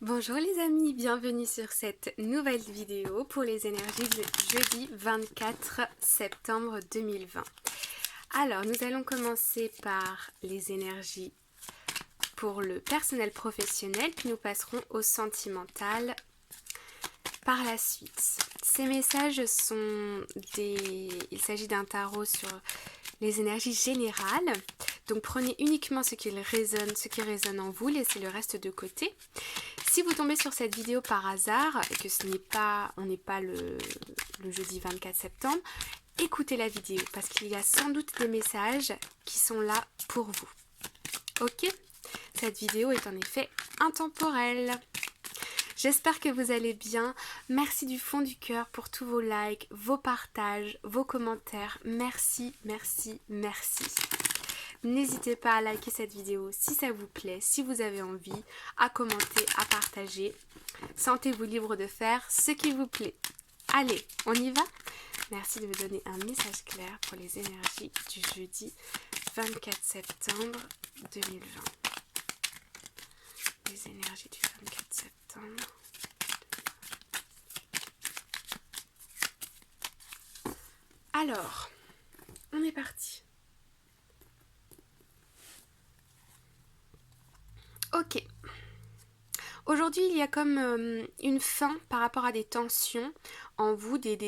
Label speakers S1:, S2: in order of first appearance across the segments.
S1: Bonjour les amis, bienvenue sur cette nouvelle vidéo pour les énergies de jeudi 24 septembre 2020. Alors, nous allons commencer par les énergies pour le personnel professionnel, puis nous passerons au sentimental par la suite. Ces messages sont il s'agit d'un tarot sur les énergies générales. Donc prenez uniquement ce qui résonne en vous, laissez le reste de côté. Si vous tombez sur cette vidéo par hasard et que on n'est pas le jeudi 24 septembre, écoutez la vidéo parce qu'il y a sans doute des messages qui sont là pour vous. Ok ? Cette vidéo est en effet intemporelle. J'espère que vous allez bien. Merci du fond du cœur pour tous vos likes, vos partages, vos commentaires. Merci, merci, merci. N'hésitez pas à liker cette vidéo si ça vous plaît, si vous avez envie, à commenter, à partager. Sentez-vous libre de faire ce qui vous plaît. Allez, on y va ? Merci de me donner un message clair pour les énergies du jeudi 24 septembre 2020. Les énergies du 24 septembre. Alors, on est parti. Ok. Aujourd'hui, il y a comme une fin par rapport à des tensions en vous, des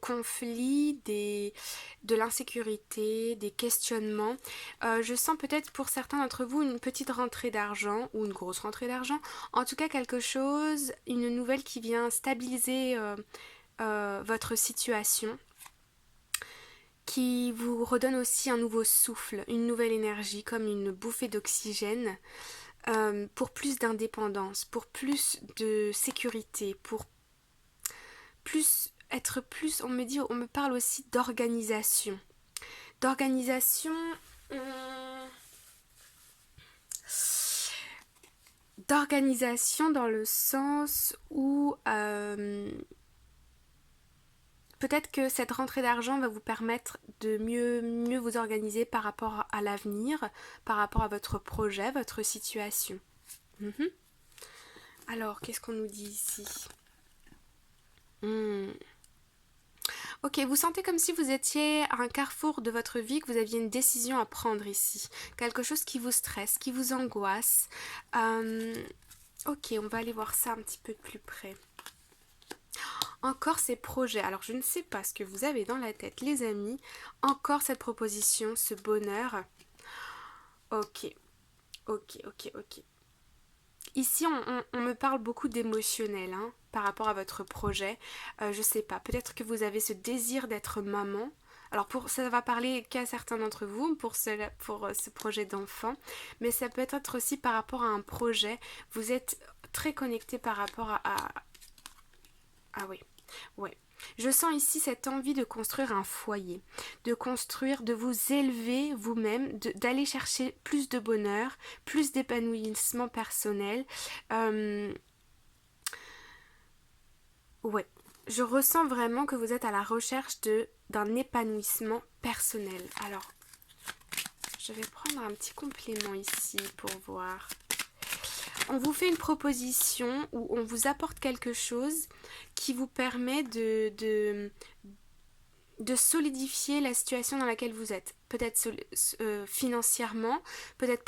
S1: conflits, de l'insécurité, des questionnements. Je sens peut-être pour certains d'entre vous une petite rentrée d'argent ou une grosse rentrée d'argent. En tout cas, quelque chose, une nouvelle qui vient stabiliser votre situation, qui vous redonne aussi un nouveau souffle, une nouvelle énergie, comme une bouffée d'oxygène. Pour plus d'indépendance, pour plus de sécurité, pour être plus, on me parle aussi d'organisation. D'organisation, dans le sens où peut-être que cette rentrée d'argent va vous permettre de mieux vous organiser par rapport à l'avenir, par rapport à votre projet, votre situation. Alors, qu'est-ce qu'on nous dit ici ? Ok, vous sentez comme si vous étiez à un carrefour de votre vie, que vous aviez une décision à prendre ici. Quelque chose qui vous stresse, qui vous angoisse. Ok, on va aller voir ça un petit peu de plus près. Encore ces projets. Alors, je ne sais pas ce que vous avez dans la tête, les amis. Encore cette proposition, ce bonheur. Ok. Ici, on me parle beaucoup d'émotionnel par rapport à votre projet. Je sais pas, peut-être que vous avez ce désir d'être maman. Alors ça va parler qu'à certains d'entre vous pour ce projet d'enfant, mais ça peut être aussi par rapport à un projet. Vous êtes très connecté par rapport à... Ah oui, ouais. Je sens ici cette envie de construire un foyer, de construire, de vous élever vous-même, d'aller chercher plus de bonheur, plus d'épanouissement personnel. Ouais, je ressens vraiment que vous êtes à la recherche d'un épanouissement personnel. Alors, je vais prendre un petit complément ici pour voir. On vous fait une proposition où on vous apporte quelque chose qui vous permet de solidifier la situation dans laquelle vous êtes. Peut-être financièrement, peut-être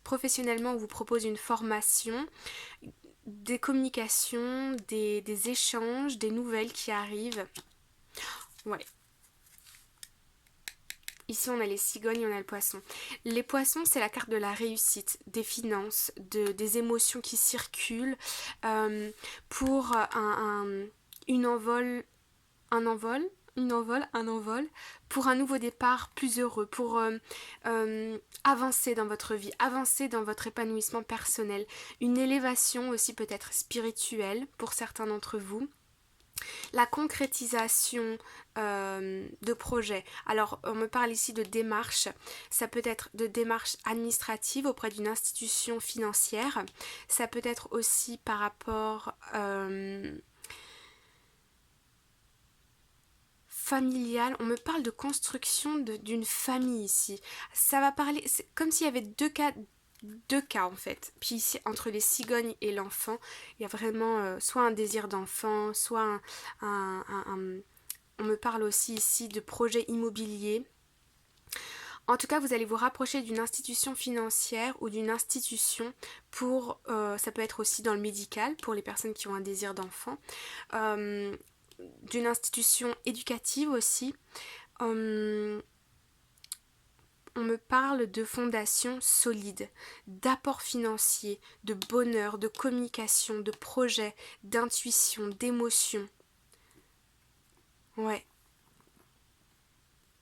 S1: professionnellement, on vous propose une formation, des communications, des échanges, des nouvelles qui arrivent. Ouais. Ici, on a les cigognes et on a le poisson. Les poissons, c'est la carte de la réussite, des finances, des émotions qui circulent pour un envol, pour un nouveau départ plus heureux, pour avancer dans votre vie, avancer dans votre épanouissement personnel, une élévation aussi peut-être spirituelle pour certains d'entre vous. La concrétisation de projets. Alors, on me parle ici de démarches. Ça peut être de démarches administratives auprès d'une institution financière. Ça peut être aussi par rapport familial. On me parle de construction d'une famille ici. Ça va parler, c'est comme s'il y avait deux cas en fait. Puis ici, entre les cigognes et l'enfant, il y a vraiment soit un désir d'enfant, soit on me parle aussi ici de projet immobilier. En tout cas, vous allez vous rapprocher d'une institution financière ou d'une institution pour, ça peut être aussi dans le médical pour les personnes qui ont un désir d'enfant, d'une institution éducative aussi. On me parle de fondations solides, d'apports financiers, de bonheur, de communication, de projets, d'intuition, d'émotion. Ouais.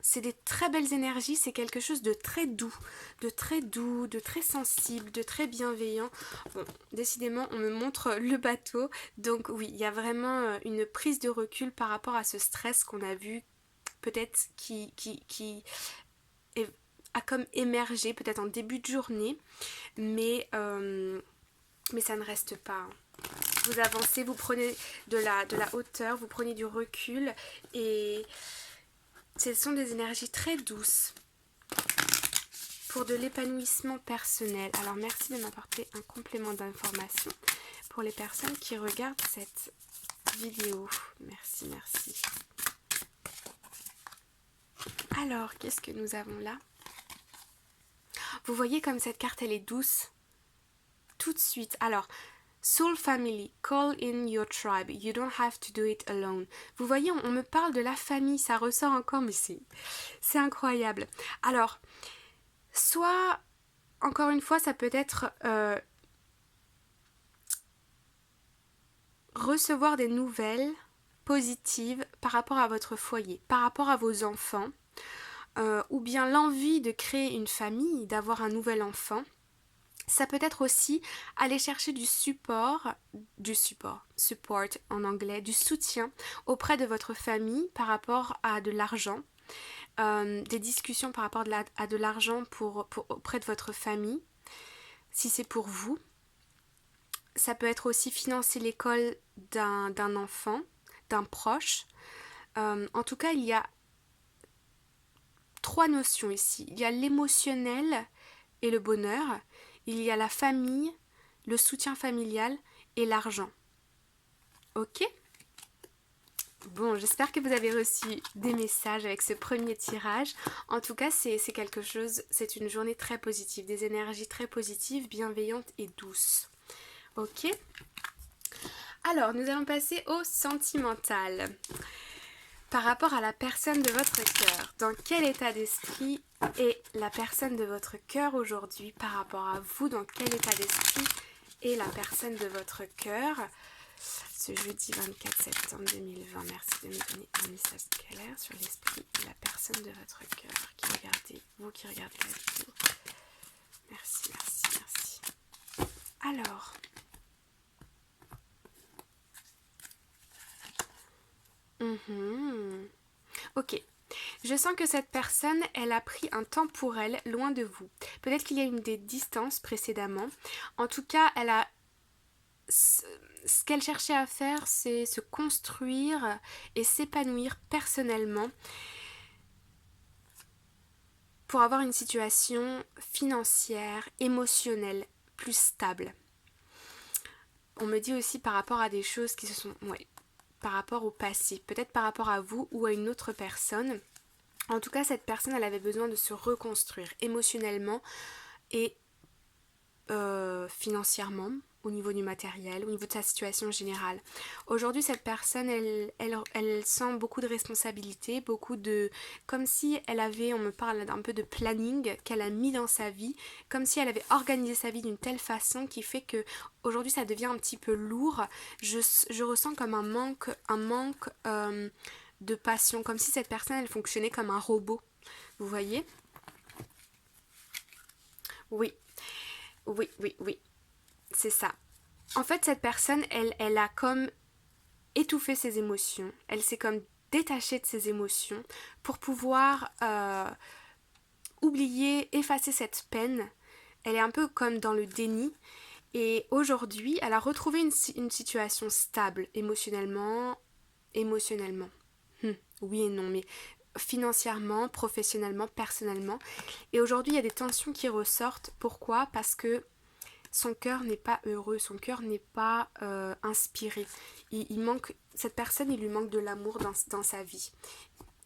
S1: C'est des très belles énergies, c'est quelque chose de très doux, de très sensible, de très bienveillant. Bon, décidément, on me montre le bateau, donc oui, il y a vraiment une prise de recul par rapport à ce stress qu'on a vu, peut-être qui a comme émergé, peut-être en début de journée, mais ça ne reste pas. Vous avancez, vous prenez de la hauteur, vous prenez du recul et ce sont des énergies très douces pour de l'épanouissement personnel. Alors merci de m'apporter un complément d'information pour les personnes qui regardent cette vidéo. Merci, merci. Alors, qu'est-ce que nous avons là? Vous voyez comme cette carte, elle est douce tout de suite. Alors, Soul Family, call in your tribe. You don't have to do it alone. Vous voyez, on me parle de la famille, ça ressort encore, mais c'est incroyable. Alors, soit, encore une fois, ça peut être recevoir des nouvelles positives par rapport à votre foyer, par rapport à vos enfants, ou bien l'envie de créer une famille, d'avoir un nouvel enfant. Ça peut être aussi aller chercher support en anglais, du soutien auprès de votre famille par rapport à de l'argent, des discussions par rapport à de l'argent auprès de votre famille, si c'est pour vous. Ça peut être aussi financer l'école d'un enfant, d'un proche. En tout cas, il y a 3 notions ici. Il y a l'émotionnel et le bonheur. Il y a la famille, le soutien familial et l'argent. Ok? Bon, j'espère que vous avez reçu des messages avec ce premier tirage. En tout cas, c'est quelque chose, c'est une journée très positive, des énergies très positives, bienveillantes et douces. Ok? Alors, nous allons passer au sentimental. Par rapport à la personne de votre cœur, dans quel état d'esprit est la personne de votre cœur aujourd'hui par rapport à vous? Dans quel état d'esprit est la personne de votre cœur ce jeudi 24 septembre 2020? Merci de me donner un message clair sur l'esprit de la personne de votre cœur vous qui regardez la vidéo. Merci, merci, merci. Alors, ok. Je sens que cette personne, elle a pris un temps pour elle, loin de vous. Peut-être qu'il y a eu des distances précédemment. En tout cas, elle a... Ce qu'elle cherchait à faire, c'est se construire et s'épanouir personnellement pour avoir une situation financière, émotionnelle, plus stable. On me dit aussi par rapport à des choses qui se sont... Ouais, par rapport au passé, peut-être par rapport à vous ou à une autre personne. En tout cas, cette personne, elle avait besoin de se reconstruire émotionnellement et financièrement, au niveau du matériel, au niveau de sa situation générale. Aujourd'hui, cette personne, elle sent beaucoup de responsabilités, comme si elle avait, on me parle un peu de planning qu'elle a mis dans sa vie, comme si elle avait organisé sa vie d'une telle façon qui fait que aujourd'hui ça devient un petit peu lourd. Je ressens comme un manque de passion, comme si cette personne, elle fonctionnait comme un robot. Vous voyez? Oui. Oui, c'est ça. En fait, cette personne, elle a comme étouffé ses émotions. Elle s'est comme détachée de ses émotions pour pouvoir effacer cette peine. Elle est un peu comme dans le déni. Et aujourd'hui, elle a retrouvé une situation stable émotionnellement. Oui et non, mais financièrement, professionnellement, personnellement. Et aujourd'hui, il y a des tensions qui ressortent. Pourquoi? Parce que son cœur n'est pas heureux, son cœur n'est pas inspiré. Il manque, cette personne, il lui manque de l'amour dans sa vie.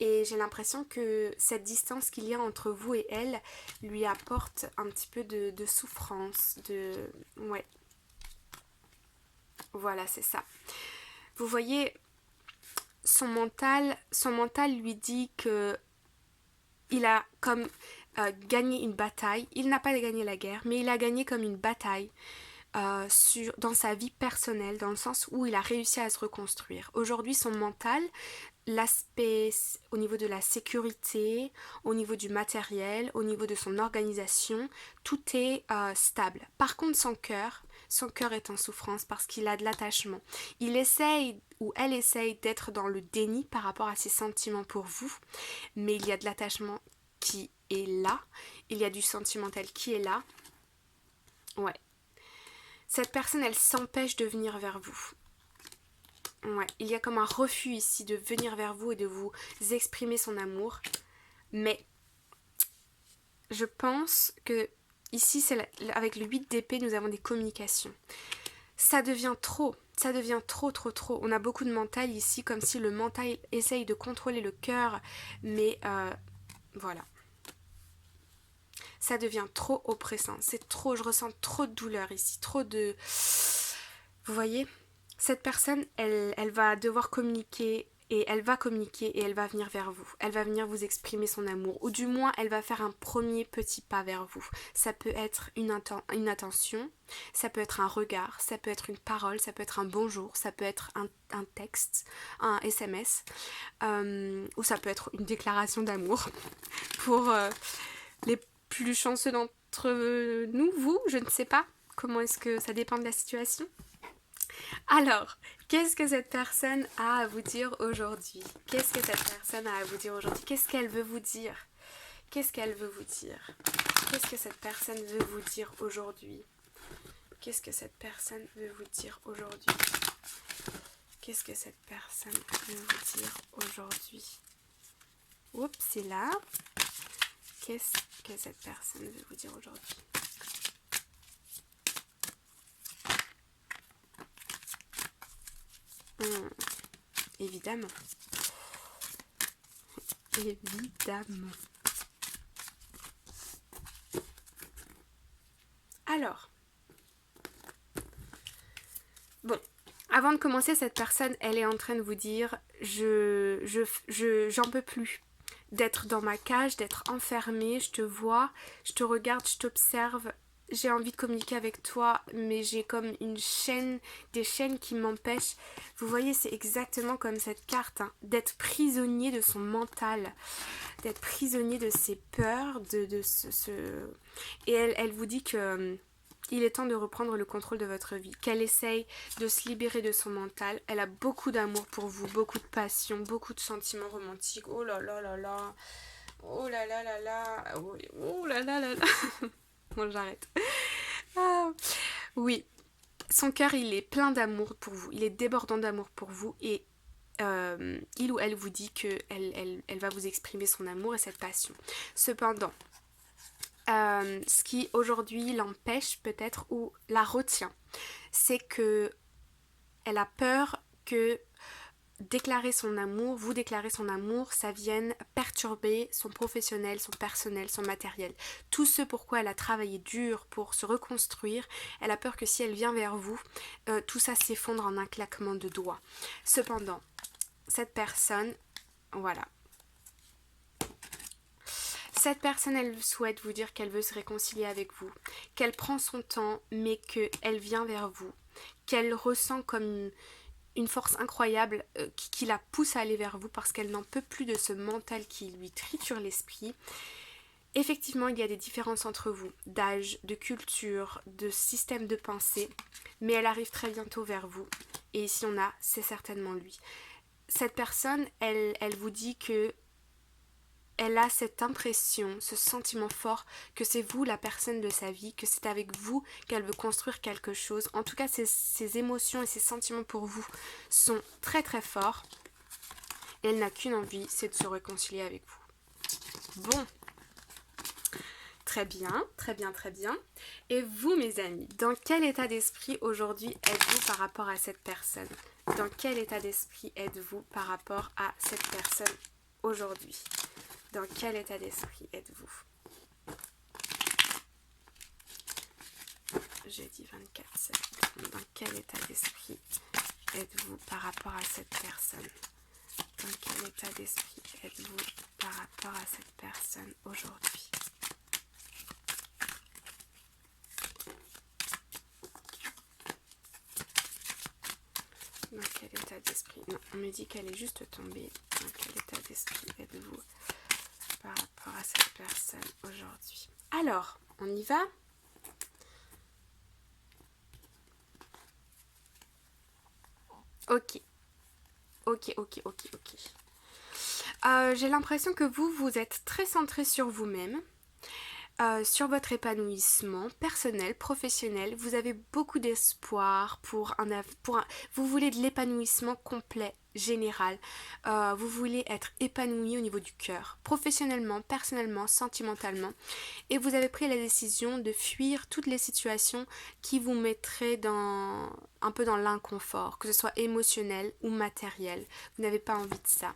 S1: Et j'ai l'impression que cette distance qu'il y a entre vous et elle lui apporte un petit peu de souffrance, ouais. Voilà, c'est ça. Vous voyez, son mental lui dit que il a comme gagné une bataille. Il n'a pas gagné la guerre, mais il a gagné comme une bataille dans sa vie personnelle, dans le sens où il a réussi à se reconstruire. Aujourd'hui, son mental, l'aspect au niveau de la sécurité, au niveau du matériel, au niveau de son organisation, tout est stable. Par contre, son cœur est en souffrance parce qu'il a de l'attachement. Il essaye ou elle essaye d'être dans le déni par rapport à ses sentiments pour vous, mais il y a de l'attachement qui est là, il y a du sentimental qui est là. Ouais. Cette personne, elle s'empêche de venir vers vous. Ouais, il y a comme un refus ici de venir vers vous et de vous exprimer son amour. Mais je pense que ici, avec le 8 d'épée, nous avons des communications. Ça devient trop. Ça devient trop. On a beaucoup de mental ici, comme si le mental essaye de contrôler le cœur. Mais voilà. Ça devient trop oppressant. C'est trop, je ressens trop de douleur ici. Trop de... Vous voyez ? Cette personne, elle va devoir communiquer et elle va venir vers vous. Elle va venir vous exprimer son amour. Ou du moins, elle va faire un premier petit pas vers vous. Ça peut être une attention, ça peut être un regard, ça peut être une parole, ça peut être un bonjour, ça peut être un texte, un SMS, ou ça peut être une déclaration d'amour. Pour les plus chanceux d'entre nous, vous, je ne sais pas. Comment est-ce que ça dépend de la situation ? Alors, qu'est-ce que cette personne a à vous dire aujourd'hui ? Qu'est-ce que cette personne a à vous dire aujourd'hui ? Qu'est-ce qu'elle veut vous dire ? Qu'est-ce qu'elle veut vous dire ? Qu'est-ce que cette personne veut vous dire aujourd'hui ? Qu'est-ce que cette personne veut vous dire aujourd'hui ? Qu'est-ce que cette personne veut vous dire aujourd'hui ? Oups, c'est là. Qu'est-ce que cette personne veut vous dire aujourd'hui ? Évidemment. Évidemment. Alors. Bon. Avant de commencer, cette personne, elle est en train de vous dire j'en peux plus d'être dans ma cage, d'être enfermée, je te vois, je te regarde, je t'observe. J'ai envie de communiquer avec toi, mais j'ai comme des chaînes qui m'empêchent. Vous voyez, c'est exactement comme cette carte, hein, d'être prisonnier de son mental, d'être prisonnier de ses peurs, Et elle vous dit que il est temps de reprendre le contrôle de votre vie, qu'elle essaye de se libérer de son mental. Elle a beaucoup d'amour pour vous, beaucoup de passion, beaucoup de sentiments romantiques. Oh là là là là, oh là là là là, oh là là là là. Bon, j'arrête. Ah, oui, son cœur, il est plein d'amour pour vous. Il est débordant d'amour pour vous. Et il ou elle vous dit qu'elle va vous exprimer son amour et cette passion. Cependant, ce qui aujourd'hui l'empêche peut-être ou la retient, c'est que elle a peur que vous déclarer son amour, ça vienne perturber son professionnel, son personnel, son matériel. Tout ce pourquoi elle a travaillé dur pour se reconstruire, elle a peur que si elle vient vers vous, tout ça s'effondre en un claquement de doigts. Cependant, cette personne, voilà. Cette personne, elle souhaite vous dire qu'elle veut se réconcilier avec vous, qu'elle prend son temps, mais qu'elle vient vers vous, qu'elle ressent comme une force incroyable qui la pousse à aller vers vous parce qu'elle n'en peut plus de ce mental qui lui triture l'esprit. Effectivement, il y a des différences entre vous, d'âge, de culture, de système de pensée, mais elle arrive très bientôt vers vous. Et ici c'est certainement lui. Cette personne, elle vous dit que elle a cette impression, ce sentiment fort que c'est vous la personne de sa vie, que c'est avec vous qu'elle veut construire quelque chose. En tout cas, ses émotions et ses sentiments pour vous sont très très forts. et elle n'a qu'une envie, c'est de se réconcilier avec vous. Bon, très bien, très bien, très bien. Et vous mes amis, dans quel état d'esprit aujourd'hui êtes-vous par rapport à cette personne? Dans quel état d'esprit êtes-vous par rapport à cette personne aujourd'hui? Dans quel état d'esprit êtes-vous? Jeudi 24 septembre. Dans quel état d'esprit êtes-vous par rapport à cette personne? Dans quel état d'esprit êtes-vous par rapport à cette personne aujourd'hui? Dans quel état d'esprit? Non, on me dit qu'elle est juste tombée. Dans quel état d'esprit êtes-vous par rapport à cette personne aujourd'hui? Alors, on y va? Ok. J'ai l'impression que vous êtes très centré sur vous-même, sur votre épanouissement personnel, professionnel. Vous avez beaucoup d'espoir vous voulez de l'épanouissement complet, général. Vous voulez être épanoui au niveau du cœur, professionnellement, personnellement, sentimentalement. Et vous avez pris la décision de fuir toutes les situations qui vous mettraient un peu dans l'inconfort, que ce soit émotionnel ou matériel. Vous n'avez pas envie de ça.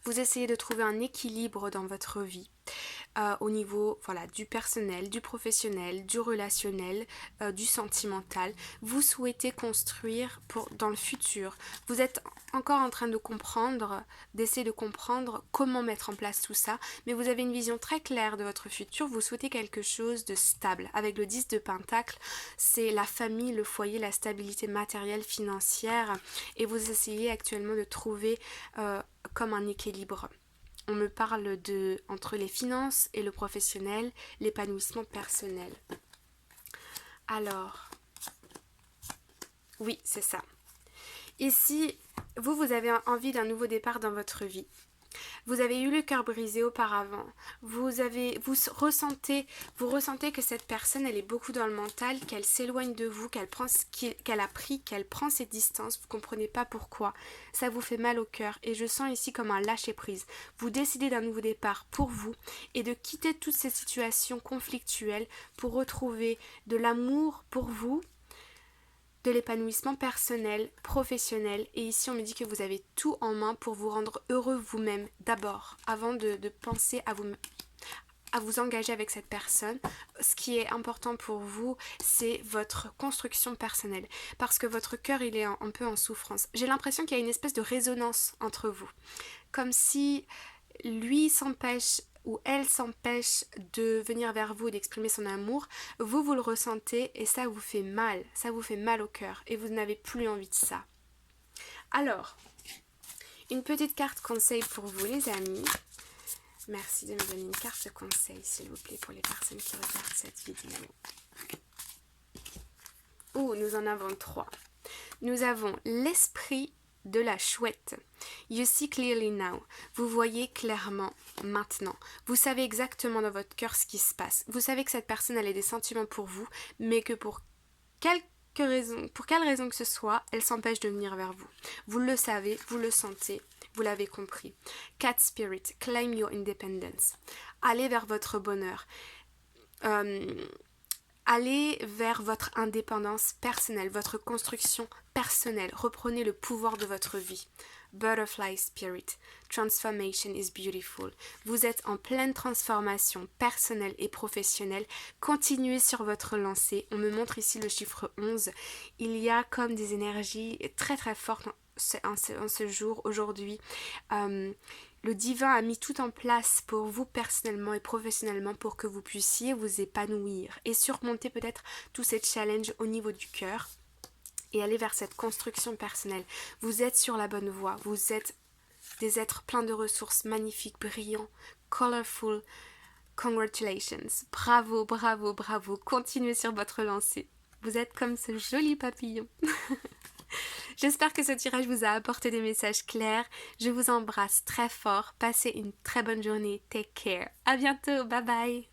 S1: Vous essayez de trouver un équilibre dans votre vie. Au niveau du personnel, du professionnel, du relationnel, du sentimental. Vous souhaitez construire dans le futur. Vous êtes encore en train d'essayer de comprendre comment mettre en place tout ça, mais vous avez une vision très claire de votre futur. Vous souhaitez quelque chose de stable. Avec le 10 de Pentacle, c'est la famille, le foyer, la stabilité matérielle, financière, et vous essayez actuellement de trouver comme un équilibre. On me parle entre les finances et le professionnel, l'épanouissement personnel. Alors, oui, c'est ça. Ici, vous avez envie d'un nouveau départ dans votre vie. Vous avez eu le cœur brisé auparavant. Vous ressentez que cette personne, elle est beaucoup dans le mental, qu'elle s'éloigne de vous, qu'elle prend ses distances. Vous ne comprenez pas pourquoi. Ça vous fait mal au cœur. Et je sens ici comme un lâcher-prise. Vous décidez d'un nouveau départ pour vous et de quitter toutes ces situations conflictuelles pour retrouver de l'amour pour vous, de l'épanouissement personnel, professionnel, et ici on me dit que vous avez tout en main pour vous rendre heureux vous-même d'abord, avant de penser à vous engager avec cette personne. Ce qui est important pour vous, c'est votre construction personnelle, parce que votre cœur il est un peu en souffrance. J'ai l'impression qu'il y a une espèce de résonance entre vous, comme si lui s'empêche ou elle s'empêche de venir vers vous et d'exprimer son amour, vous le ressentez et ça vous fait mal au cœur et vous n'avez plus envie de ça. Alors, une petite carte conseil pour vous les amis. Merci de me donner une carte conseil s'il vous plaît pour les personnes qui regardent cette vidéo. Nous en avons 3. Nous avons l'esprit de la chouette. You see clearly now. Vous voyez clairement maintenant. Vous savez exactement dans votre cœur ce qui se passe. Vous savez que cette personne elle a des sentiments pour vous, mais que pour quelle raison que ce soit, elle s'empêche de venir vers vous. Vous le savez, vous le sentez, vous l'avez compris. Cat Spirit, claim your independence. Allez vers votre bonheur. Allez vers votre indépendance personnelle, votre construction personnelle. Reprenez le pouvoir de votre vie. Butterfly Spirit, transformation is beautiful. Vous êtes en pleine transformation personnelle et professionnelle. Continuez sur votre lancée. On me montre ici le chiffre 11. Il y a comme des énergies très très fortes en ce jour, aujourd'hui. Le divin a mis tout en place pour vous personnellement et professionnellement pour que vous puissiez vous épanouir et surmonter peut-être tous ces challenges au niveau du cœur et aller vers cette construction personnelle. Vous êtes sur la bonne voie, vous êtes des êtres pleins de ressources, magnifiques, brillants, colorful. Congratulations, bravo, bravo, bravo, continuez sur votre lancée. Vous êtes comme ce joli papillon. J'espère que ce tirage vous a apporté des messages clairs. Je vous embrasse très fort. Passez une très bonne journée. Take care. À bientôt. Bye bye.